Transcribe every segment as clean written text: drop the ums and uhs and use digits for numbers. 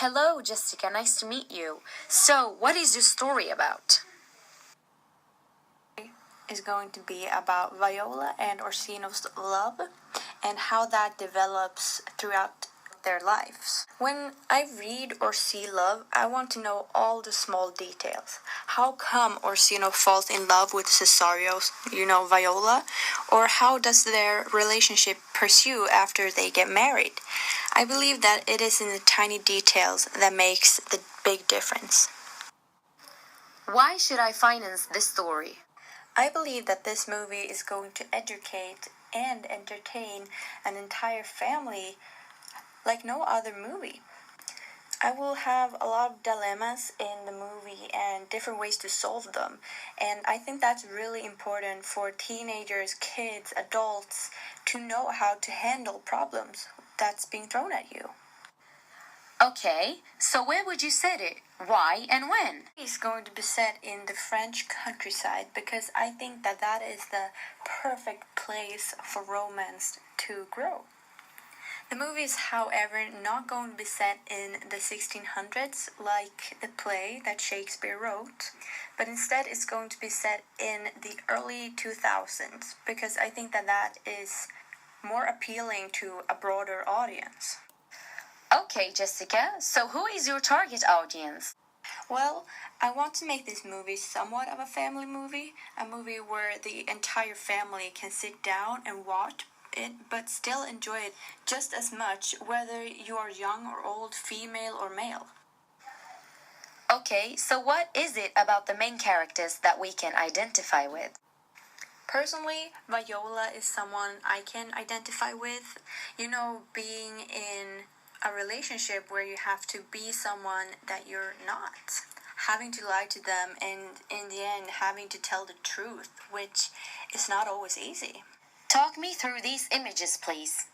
Hello, Jessica. Nice to meet you. So, what is your story about? Is going to be about Viola and Orsino's love and how that develops throughout their lives. When I read or see love, I want to know all the small details. How come Orsino falls in love with Cesario's, Viola? Or how does their relationship pursue after they get married? I believe that it is in the tiny details that makes the big difference. Why should I finance this story? I believe that this movie is going to educate and entertain an entire family like no other movie. I will have a lot of dilemmas in the movie and different ways to solve them. And I think that's really important for teenagers, kids, adults to know how to handle problems that's being thrown at you. Okay, so where would you set it? Why and when? It's going to be set in the French countryside because I think that that is the perfect place for romance to grow. The movie is, however, not going to be set in the 1600s like the play that Shakespeare wrote, but instead it's going to be set in the early 2000s because I think that that is more appealing to a broader audience. Okay, Jessica, so who is your target audience? Well, I want to make this movie somewhat of a family movie, a movie where the entire family can sit down and watch it but still enjoy it just as much whether you are young or old, female or male. Okay, so what is it about the main characters that we can identify with? Personally, Viola is someone I can identify with. Being in a relationship where you have to be someone that you're not. Having to lie to them and in the end having to tell the truth, which is not always easy. Talk me through these images, please.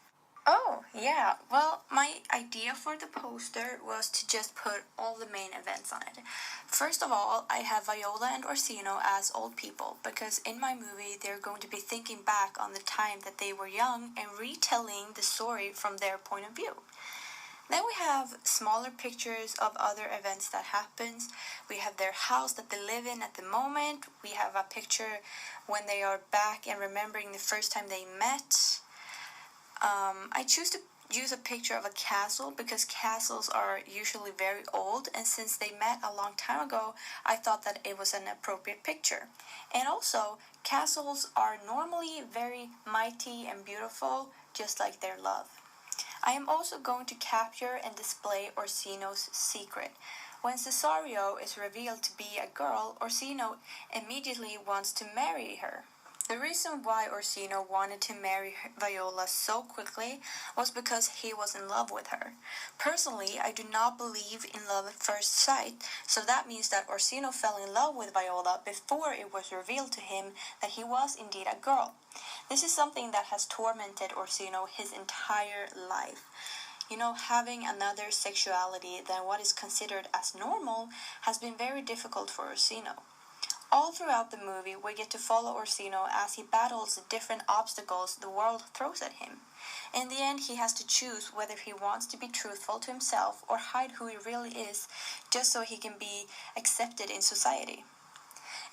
Oh, yeah. Well, my idea for the poster was to just put all the main events on it. First of all, I have Viola and Orsino as old people because in my movie they're going to be thinking back on the time that they were young and retelling the story from their point of view. Then we have smaller pictures of other events that happens. We have their house that they live in at the moment. We have a picture when they are back and remembering the first time they met. I choose to use a picture of a castle because castles are usually very old, and since they met a long time ago, I thought that it was an appropriate picture. And also, castles are normally very mighty and beautiful, just like their love. I am also going to capture and display Orsino's secret. When Cesario is revealed to be a girl, Orsino immediately wants to marry her. The reason why Orsino wanted to marry Viola so quickly was because he was in love with her. Personally, I do not believe in love at first sight, so that means that Orsino fell in love with Viola before it was revealed to him that he was indeed a girl. This is something that has tormented Orsino his entire life. Having another sexuality than what is considered as normal has been very difficult for Orsino. All throughout the movie, we get to follow Orsino as he battles the different obstacles the world throws at him. In the end, he has to choose whether he wants to be truthful to himself or hide who he really is just so he can be accepted in society.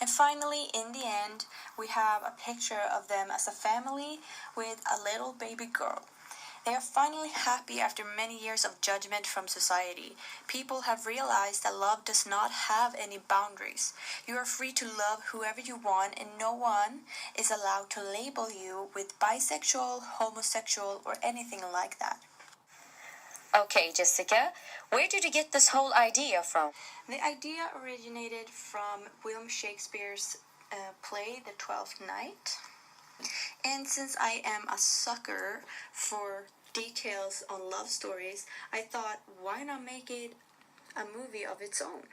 And finally, in the end, we have a picture of them as a family with a little baby girl. They are finally happy after many years of judgment from society. People have realized that love does not have any boundaries. You are free to love whoever you want, and no one is allowed to label you with bisexual, homosexual, or anything like that. Okay, Jessica, where did you get this whole idea from? The idea originated from William Shakespeare's play, The Twelfth Night. And since I am a sucker for details on love stories, I thought, why not make it a movie of its own,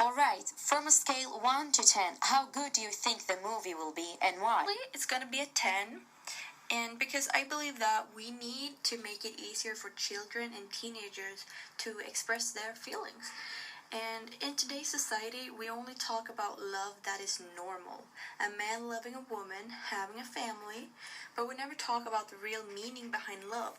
Alright, from a scale 1 to 10, how good do you think the movie will be and why? It's gonna be a 10. And because I believe that we need to make it easier for children and teenagers to express their feelings. And in today's society, we only talk about love that is normal. A man loving a woman, having a family, but we never talk about the real meaning behind love.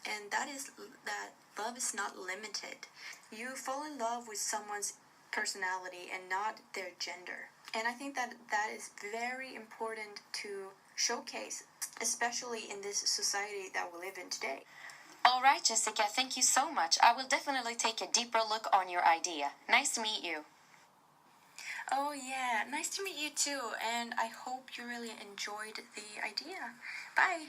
and that is that love is not limited. You fall in love with someone's personality and not their gender. And I think that that is very important to showcase, especially in this society that we live in today. All right, Jessica, thank you so much. I will definitely take a deeper look on your idea. Nice to meet you. Oh, yeah, nice to meet you too, and I hope you really enjoyed the idea. Bye!